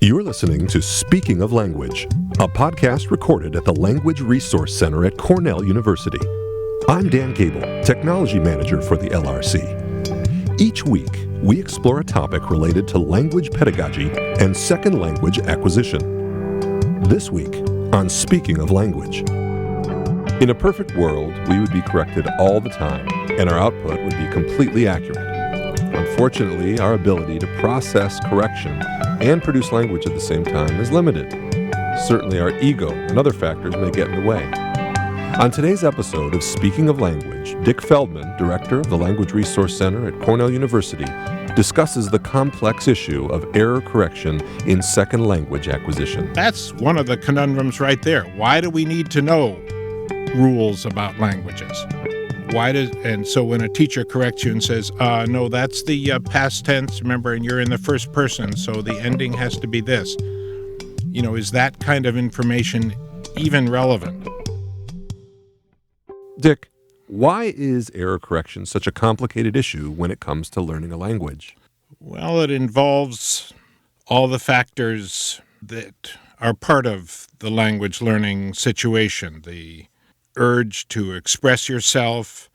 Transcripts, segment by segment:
You're listening to Speaking of Language, a podcast recorded at the Language Resource Center at Cornell University. I'm Dan Gable, Technology Manager for the LRC. Each week, we explore a topic related to language pedagogy and second language acquisition. This week, on Speaking of Language. In a perfect world, we would be corrected all the time, and our output would be completely accurate. Unfortunately, our ability to process correction and produce language at the same time is limited. Certainly our ego and other factors may get in the way. On today's episode of Speaking of Language, Dick Feldman, Director of the Language Resource Center at Cornell University, discusses the complex issue of error correction in second language acquisition. That's one of the conundrums right there. Why do we need to know rules about languages? And so when a teacher corrects you and says, no, that's the past tense, remember, and you're in the first person, so the ending has to be this. Is that kind of information even relevant? Dick, why is error correction such a complicated issue when it comes to learning a language? Well, it involves all the factors that are part of the language learning situation, the urge to express yourself,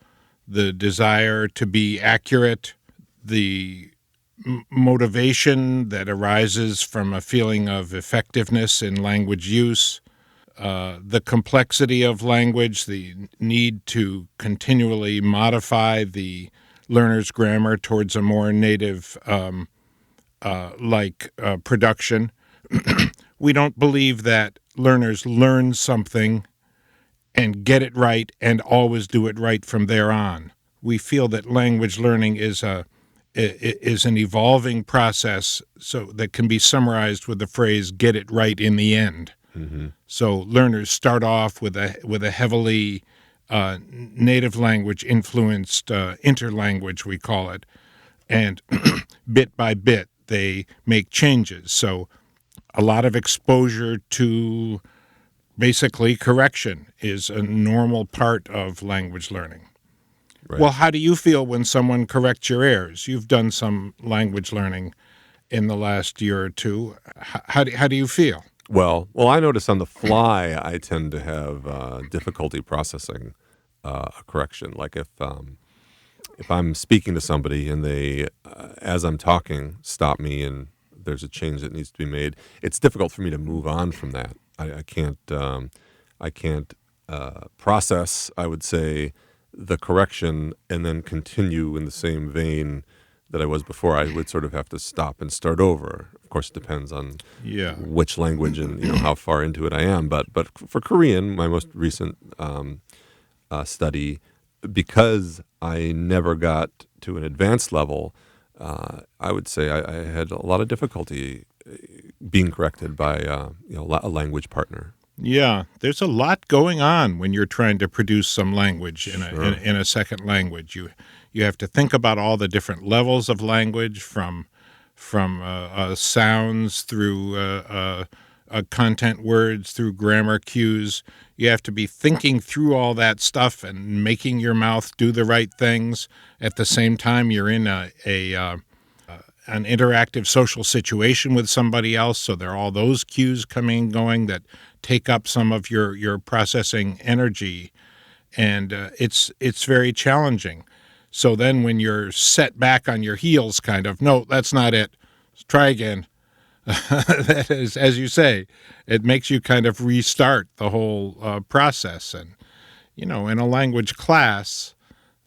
the desire to be accurate, the motivation that arises from a feeling of effectiveness in language use, the complexity of language, the need to continually modify the learner's grammar towards a more native production. We don't believe that learners learn something and get it right and always do it right from there on. We feel that language learning is an evolving process that can be summarized with the phrase, get it right in the end. Mm-hmm. So learners start off with a heavily native language influenced interlanguage, we call it, and bit by bit they make changes. So a lot of exposure to basically correction is a normal part of language learning. Right. Well, how do you feel when someone corrects your errors? You've done some language learning in the last year or two. How do you feel? Well, I notice on the fly I tend to have difficulty processing a correction. Like if I'm speaking to somebody and they, as I'm talking, stop me and there's a change that needs to be made, it's difficult for me to move on from that. I can't process, I would say, the correction and then continue in the same vein that I was before. I would sort of have to stop and start over. Of course, it depends on which language and how far into it I am. But for Korean, my most recent study, because I never got to an advanced level, I would say I had a lot of difficulty being corrected by a language partner. Yeah, there's a lot going on when you're trying to produce some language in a second language. You have to think about all the different levels of language, from sounds through content words, through grammar cues. You have to be thinking through all that stuff and making your mouth do the right things. At the same time, you're in an interactive social situation with somebody else, so there are all those cues coming and going that take up some of your processing energy, and it's very challenging. So then when you're set back on your heels, kind of, no, that's not it, try again. That is, as you say, it makes you kind of restart the whole process. And, in a language class,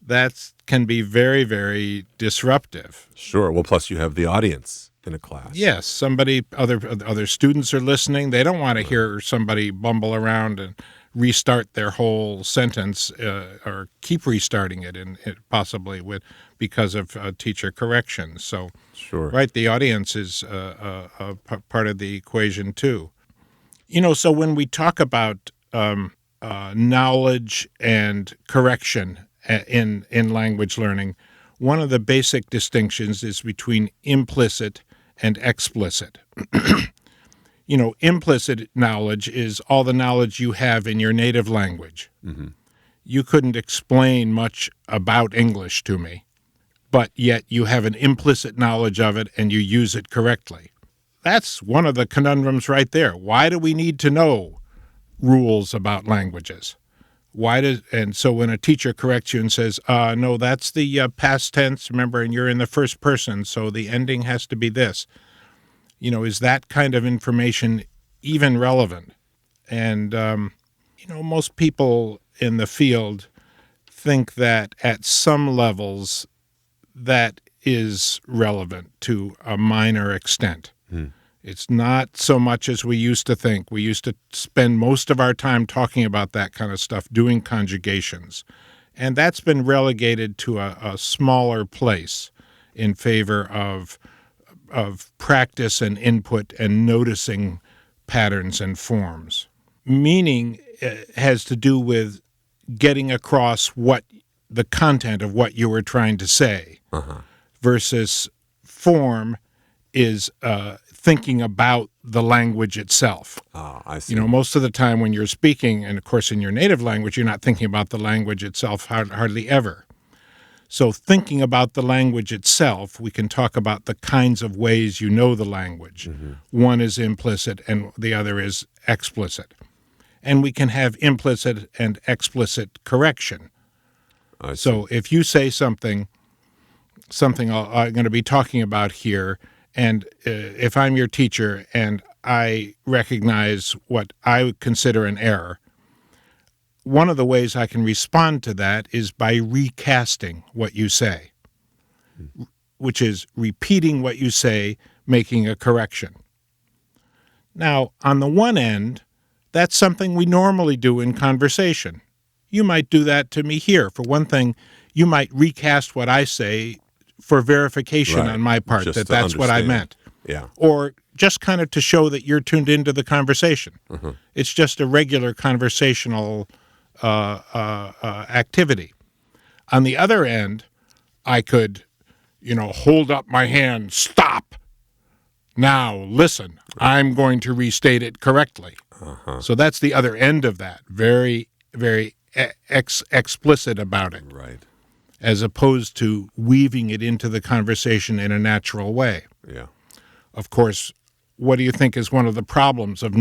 that can be very, very disruptive. Sure. Well, plus you have the audience in a class. Yes. Other students are listening. They don't want to hear somebody bumble around and restart their whole sentence or keep restarting it, possibly because of teacher correction. So, sure. Right, the audience is a part of the equation too. So when we talk about knowledge and correction in language learning, one of the basic distinctions is between implicit and explicit. Implicit knowledge is all the knowledge you have in your native language. Mm-hmm. You couldn't explain much about English to me, but yet you have an implicit knowledge of it and you use it correctly. that's one of the conundrums right there. Why do we need to know rules about languages? And so when a teacher corrects you and says, no, that's the past tense, remember, and you're in the first person, so the ending has to be this. Is that kind of information even relevant? And, most people in the field think that at some levels that is relevant to a minor extent. It's not so much as we used to think. We used to spend most of our time talking about that kind of stuff, doing conjugations. And that's been relegated to a smaller place in favor of practice and input and noticing patterns and forms. Meaning has to do with getting across what the content of what you were trying to say, versus form is thinking about the language itself. I see. Most of the time when you're speaking, and of course in your native language, you're not thinking about the language itself hardly ever. So thinking about the language itself, we can talk about the kinds of ways you know the language. One is implicit and the other is explicit. And we can have implicit and explicit correction. So if you say something I'm going to be talking about here, and if I'm your teacher and I recognize what I would consider an error, one of the ways I can respond to that is by recasting what you say, which is repeating what you say, making a correction. Now, on the one end, that's something we normally do in conversation. You might do that to me here. For one thing, you might recast what I say for verification on my part that that's what I meant. Yeah. Or just kind of to show that you're tuned into the conversation. It's just a regular conversational activity. On the other end, I could, hold up my hand, stop. Now, listen, I'm going to restate it correctly. So that's the other end of that. Very, very explicit about it. Right. As opposed to weaving it into the conversation in a natural way. Yeah. Of course, what do you think is one of the problems of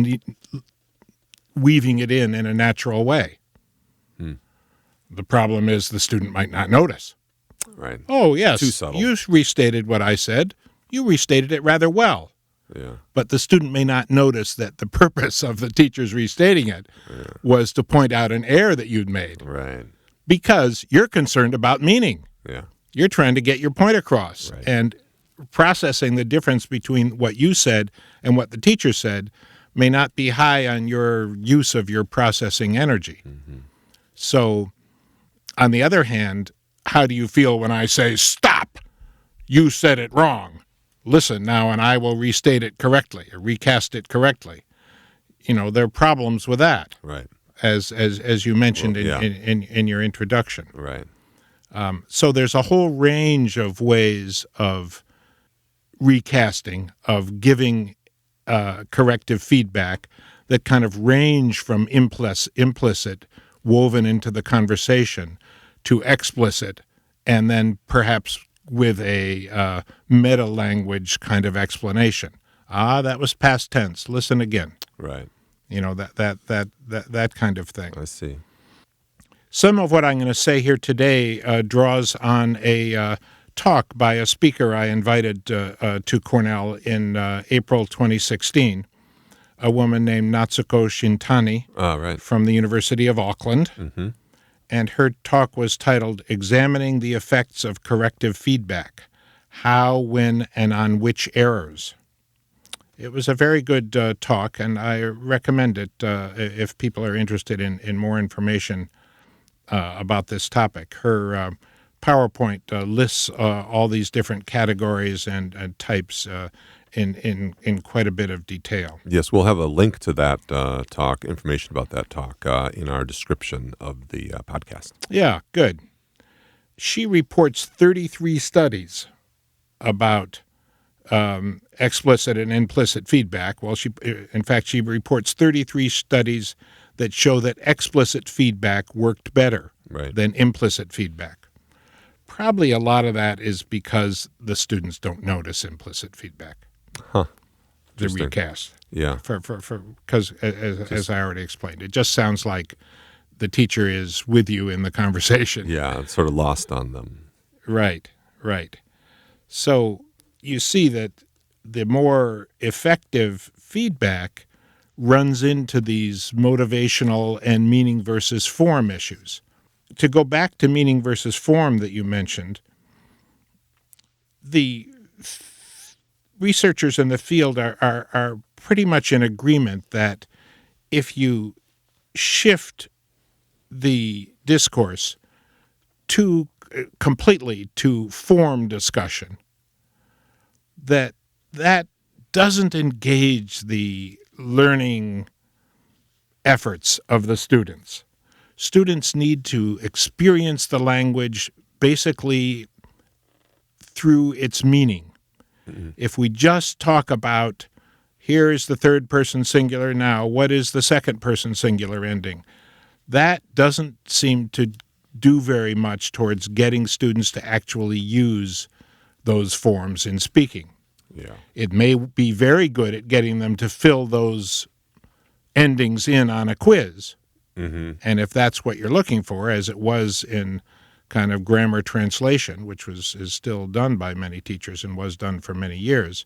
weaving it in a natural way? The problem is the student might not notice. Right. Oh, yes, Too subtle. you restated what I said. You restated it rather well. Yeah. But the student may not notice that the purpose of the teacher's restating it was to point out an error that you'd made. Right. Because you're concerned about meaning. Yeah. You're trying to get your point across. Right. And processing the difference between what you said and what the teacher said may not be high on your use of your processing energy. So, on the other hand, how do you feel when I say, stop, you said it wrong. Listen now and I will restate it correctly or recast it correctly. There are problems with that. Right. As you mentioned in your introduction. Right. So there's a whole range of ways of recasting, of giving corrective feedback that kind of range from implicit, woven into the conversation, to explicit, and then perhaps with a meta-language kind of explanation. That was past tense. Listen again. Right. That kind of thing. I see. Some of what I'm going to say here today draws on a talk by a speaker I invited to Cornell in April 2016, a woman named Natsuko Shintani from the University of Auckland. And her talk was titled, Examining the Effects of Corrective Feedback, How, When, and on Which Errors. It was a very good talk, and I recommend it if people are interested in more information about this topic. Her PowerPoint lists all these different categories and types in quite a bit of detail. Yes, we'll have a link to that talk, information about that talk, in our description of the podcast. Yeah, good. She reports 33 studies about explicit and implicit feedback. Well, she reports 33 studies that show that explicit feedback worked better than implicit feedback. Probably a lot of that is because the students don't notice implicit feedback. Interesting. recast. Yeah. Because as I already explained, it just sounds like the teacher is with you in the conversation. Yeah, it's sort of lost on them. Right. So you see that the more effective feedback runs into these motivational and meaning versus form issues. To go back to meaning versus form that you mentioned, the researchers in the field are pretty much in agreement that if you shift the discourse completely to form discussion, that doesn't engage the learning efforts of the students. Students need to experience the language basically through its meaning. Mm-hmm. If we just talk about, here's the third person singular now, what is the second person singular ending? That doesn't seem to do very much towards getting students to actually use those forms in speaking. Yeah. It may be very good at getting them to fill those endings in on a quiz. Mm-hmm. And if that's what you're looking for, as it was in kind of grammar translation, which is still done by many teachers and was done for many years,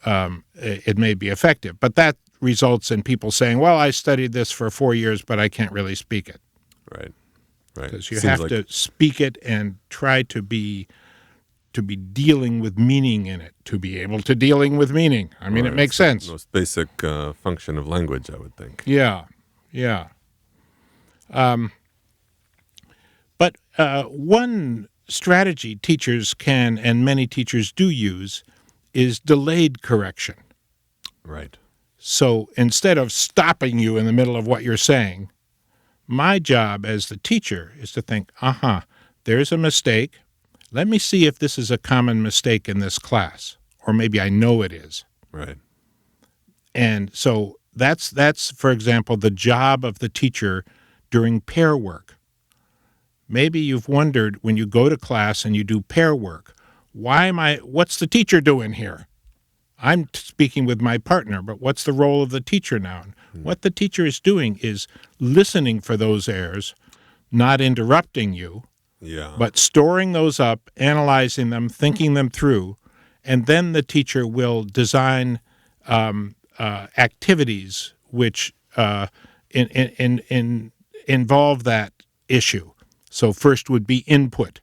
it may be effective. But that results in people saying, well, I studied this for 4 years, but I can't really speak it. Right. Because you have to speak it and try to be dealing with meaning in it, to be able to dealing with meaning. I mean, It makes sense. The most basic function of language, I would think. Yeah. But one strategy teachers can, and many teachers do use, is delayed correction. Right. So instead of stopping you in the middle of what you're saying, my job as the teacher is to think, there's a mistake. Let me see if this is a common mistake in this class, or maybe I know it is. Right. And so that's, for example, the job of the teacher during pair work. Maybe you've wondered when you go to class and you do pair work, what's the teacher doing here? I'm speaking with my partner, but what's the role of the teacher now? What the teacher is doing is listening for those errors, not interrupting you, but storing those up, analyzing them, thinking them through, and then the teacher will design activities which involve that issue. So first would be input,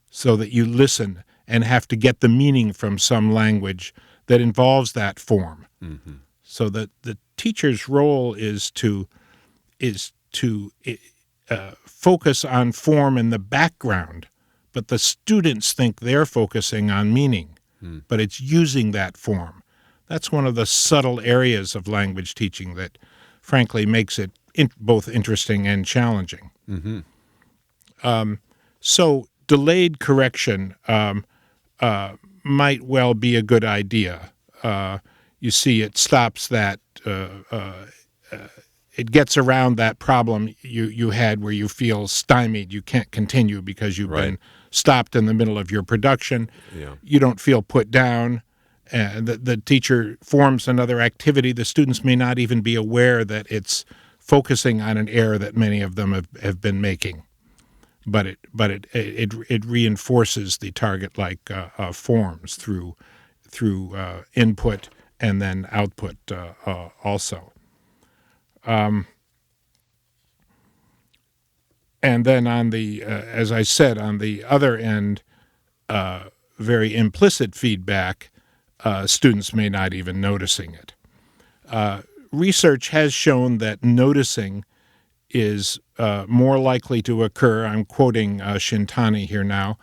so that you listen and have to get the meaning from some language that involves that form. Mm-hmm. So that the teacher's role is to focus on form in the background, but the students think they're focusing on meaning, but it's using that form. That's one of the subtle areas of language teaching that, frankly, makes it both interesting and challenging. Mm-hmm. So delayed correction might well be a good idea. You see, it stops that. It gets around that problem you had where you feel stymied. You can't continue because you've been stopped in the middle of your production. Yeah. You don't feel put down. The teacher forms another activity. The students may not even be aware that it's focusing on an error that many of them have been making. But it reinforces the target-like forms through input and then output also. And then on the, as I said, on the other end, very implicit feedback, students may not even noticing it. Research has shown that noticing is more likely to occur, I'm quoting Shintani here now,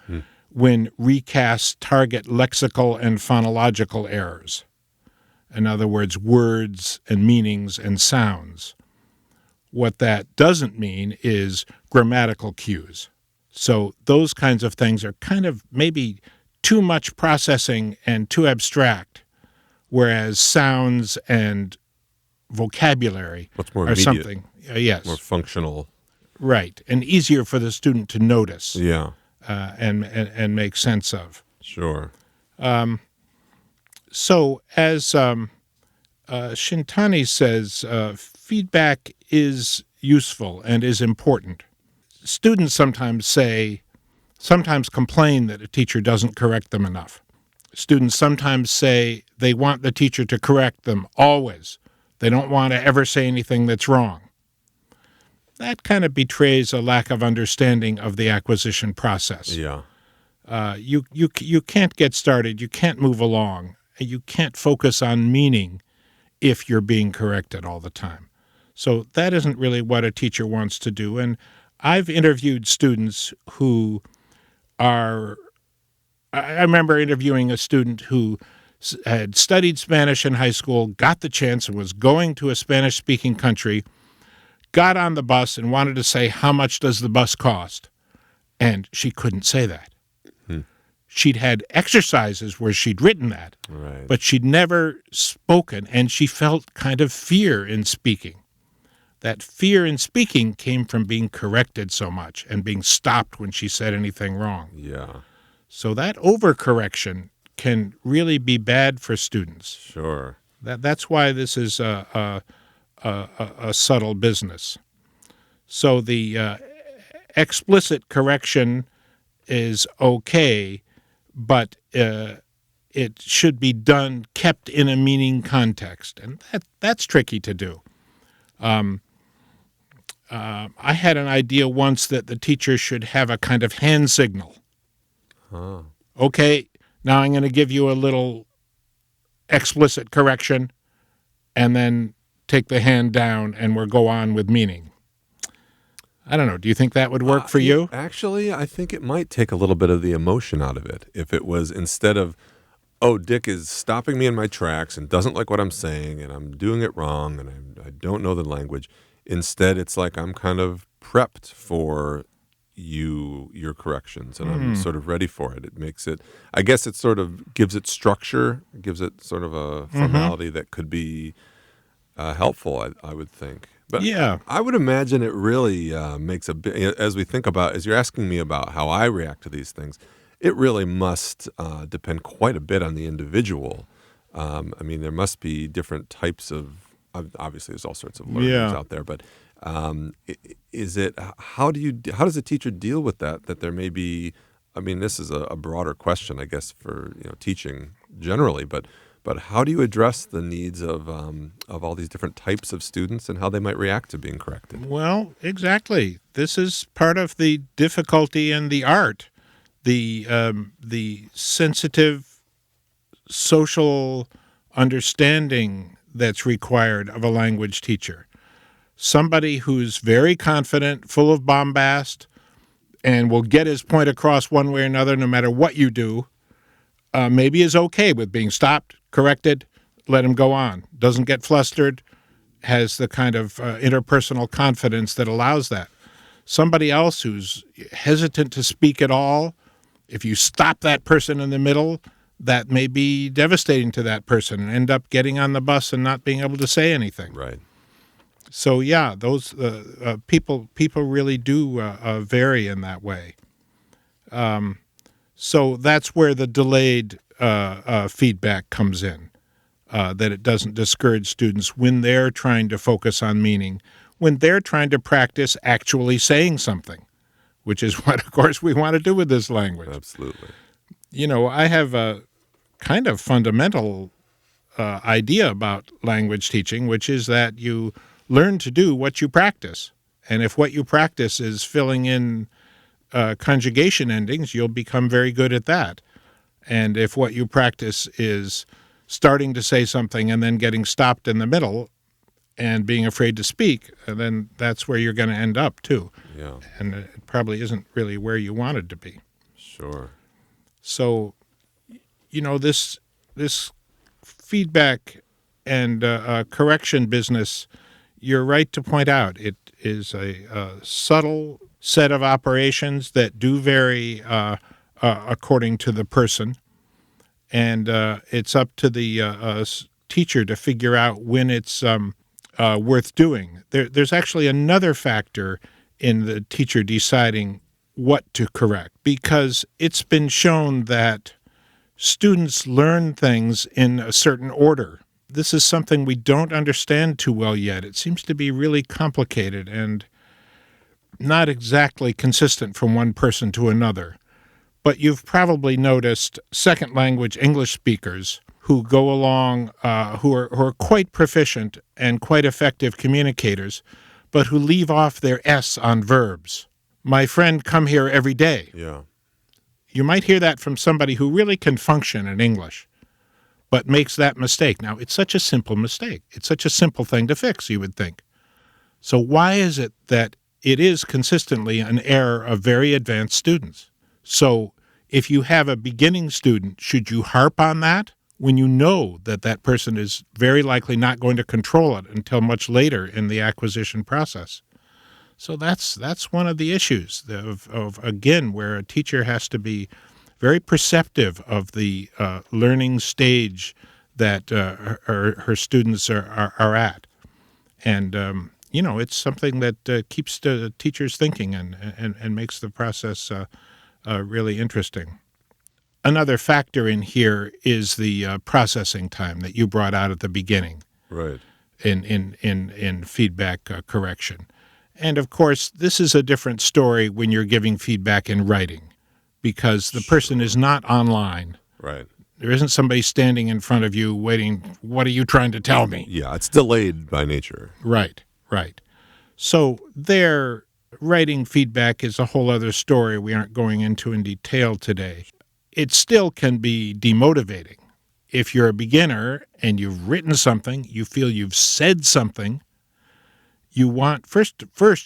when recasts target lexical and phonological errors. In other words, words and meanings and sounds. What that doesn't mean is grammatical cues. So those kinds of things are kind of maybe too much processing and too abstract, whereas sounds and vocabulary more are immediate, something, yes, more functional, right, and easier for the student to notice, yeah, and make sense of. Sure. So, as Shintani says, feedback is useful and is important. Students sometimes complain that a teacher doesn't correct them enough. Students sometimes say they want the teacher to correct them always. They don't want to ever say anything that's wrong. That kind of betrays a lack of understanding of the acquisition process. Yeah. You can't get started. You can't move along. You can't focus on meaning if you're being corrected all the time. So that isn't really what a teacher wants to do. And I've interviewed students who are – I remember interviewing a student who had studied Spanish in high school, got the chance and was going to a Spanish-speaking country, got on the bus and wanted to say, how much does the bus cost? And she couldn't say that. She'd had exercises where she'd written that, Right. but she'd never spoken, and she felt kind of fear in speaking. That fear in speaking came from being corrected so much and being stopped when she said anything wrong. Yeah. So that overcorrection can really be bad for students. Sure. That's why this is a subtle business. So the explicit correction is okay, but it should be done, kept in a meaning context, and that's tricky to do. I had an idea once that the teacher should have a kind of hand signal. Oh. Okay, now I'm going to give you a little explicit correction, and then take the hand down, and we'll go on with meaning. I don't know. Do you think that would work for you? Actually, I think it might take a little bit of the emotion out of it. If it was instead of, oh, Dick is stopping me in my tracks and doesn't like what I'm saying and I'm doing it wrong and I don't know the language. Instead, it's like I'm kind of prepped for your corrections and I'm sort of ready for it. It makes it, I guess it sort of gives it structure, gives it sort of a formality that could be helpful, I would think. But Yeah. I would imagine it really makes a bit, as we think about, as you're asking me about how I react to these things, it really must depend quite a bit on the individual. I mean, there must be different types of, obviously there's all sorts of learners out there, but how does a teacher deal with that there may be, I mean, this is a broader question, I guess, for teaching generally, but how do you address the needs of all these different types of students and how they might react to being corrected? Well, exactly. This is part of the difficulty and the art, the sensitive social understanding that's required of a language teacher. Somebody who's very confident, full of bombast, and will get his point across one way or another no matter what you do, maybe is okay with being stopped, corrected, let him go on. Doesn't get flustered, has the kind of interpersonal confidence that allows that. Somebody else who's hesitant to speak at all, if you stop that person in the middle, that may be devastating to that person and end up getting on the bus and not being able to say anything. Right. So yeah, those people really do vary in that way. So that's where the delayed feedback comes in, that it doesn't discourage students when they're trying to focus on meaning, when they're trying to practice actually saying something, which is what, of course, we want to do with this language. Absolutely. I have a kind of fundamental idea about language teaching, which is that you learn to do what you practice. And if what you practice is filling in conjugation endings, you'll become very good at that. And if what you practice is starting to say something and then getting stopped in the middle and being afraid to speak, then that's where you're going to end up too. Yeah. And it probably isn't really where you wanted to be. Sure. So, this feedback and correction business, you're right to point out, it is a subtle set of operations that do vary according to the person, and it's up to the teacher to figure out when it's worth doing. There's actually another factor in the teacher deciding what to correct, because it's been shown that students learn things in a certain order. This is something we don't understand too well yet. It seems to be really complicated and not exactly consistent from one person to another. But you've probably noticed second language English speakers who go along, who are quite proficient and quite effective communicators, but who leave off their S on verbs. My friend come here every day. Yeah. You might hear that from somebody who really can function in English, but makes that mistake. Now, it's such a simple mistake. It's such a simple thing to fix, you would think. So why is it that it is consistently an error of very advanced students? So if you have a beginning student, should you harp on that when you know that that person is very likely not going to control it until much later in the acquisition process? So that's one of the issues of again, where a teacher has to be very perceptive of the learning stage that her students are at. And, it's something that keeps the teachers thinking and makes the process really interesting. Another factor in here is the processing time that you brought out at the beginning. Right. In feedback correction. And, of course, this is a different story when you're giving feedback in writing because the person is not online. Right. There isn't somebody standing in front of you waiting, what are you trying to tell me? Yeah, it's delayed by nature. Right. So their writing feedback is a whole other story we aren't going into in detail today. It still can be demotivating. If you're a beginner and you've written something, you feel you've said something, you want first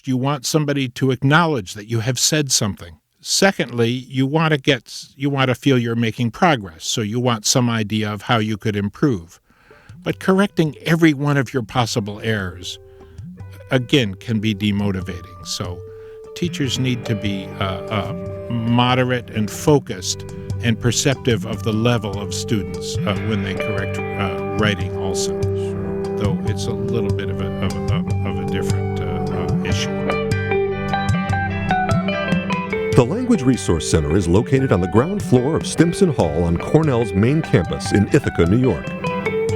you want somebody to acknowledge that you have said something. Secondly, you want to feel you're making progress, so you want some idea of how you could improve. But correcting every one of your possible errors, again, can be demotivating. So teachers need to be moderate and focused and perceptive of the level of students when they correct writing also. Though it's a little bit of a different issue. The Language Resource Center is located on the ground floor of Stimson Hall on Cornell's main campus in Ithaca, New York.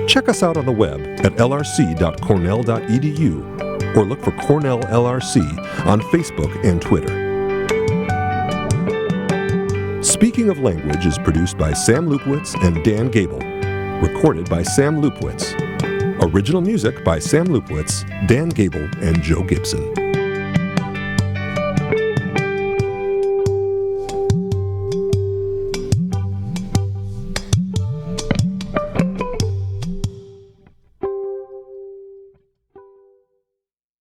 Check us out on the web at lrc.cornell.edu or look for Cornell LRC on Facebook and Twitter. Speaking of Language is produced by Sam Lupwitz and Dan Gable. Recorded by Sam Lupwitz. Original music by Sam Lupwitz, Dan Gable, and Joe Gibson.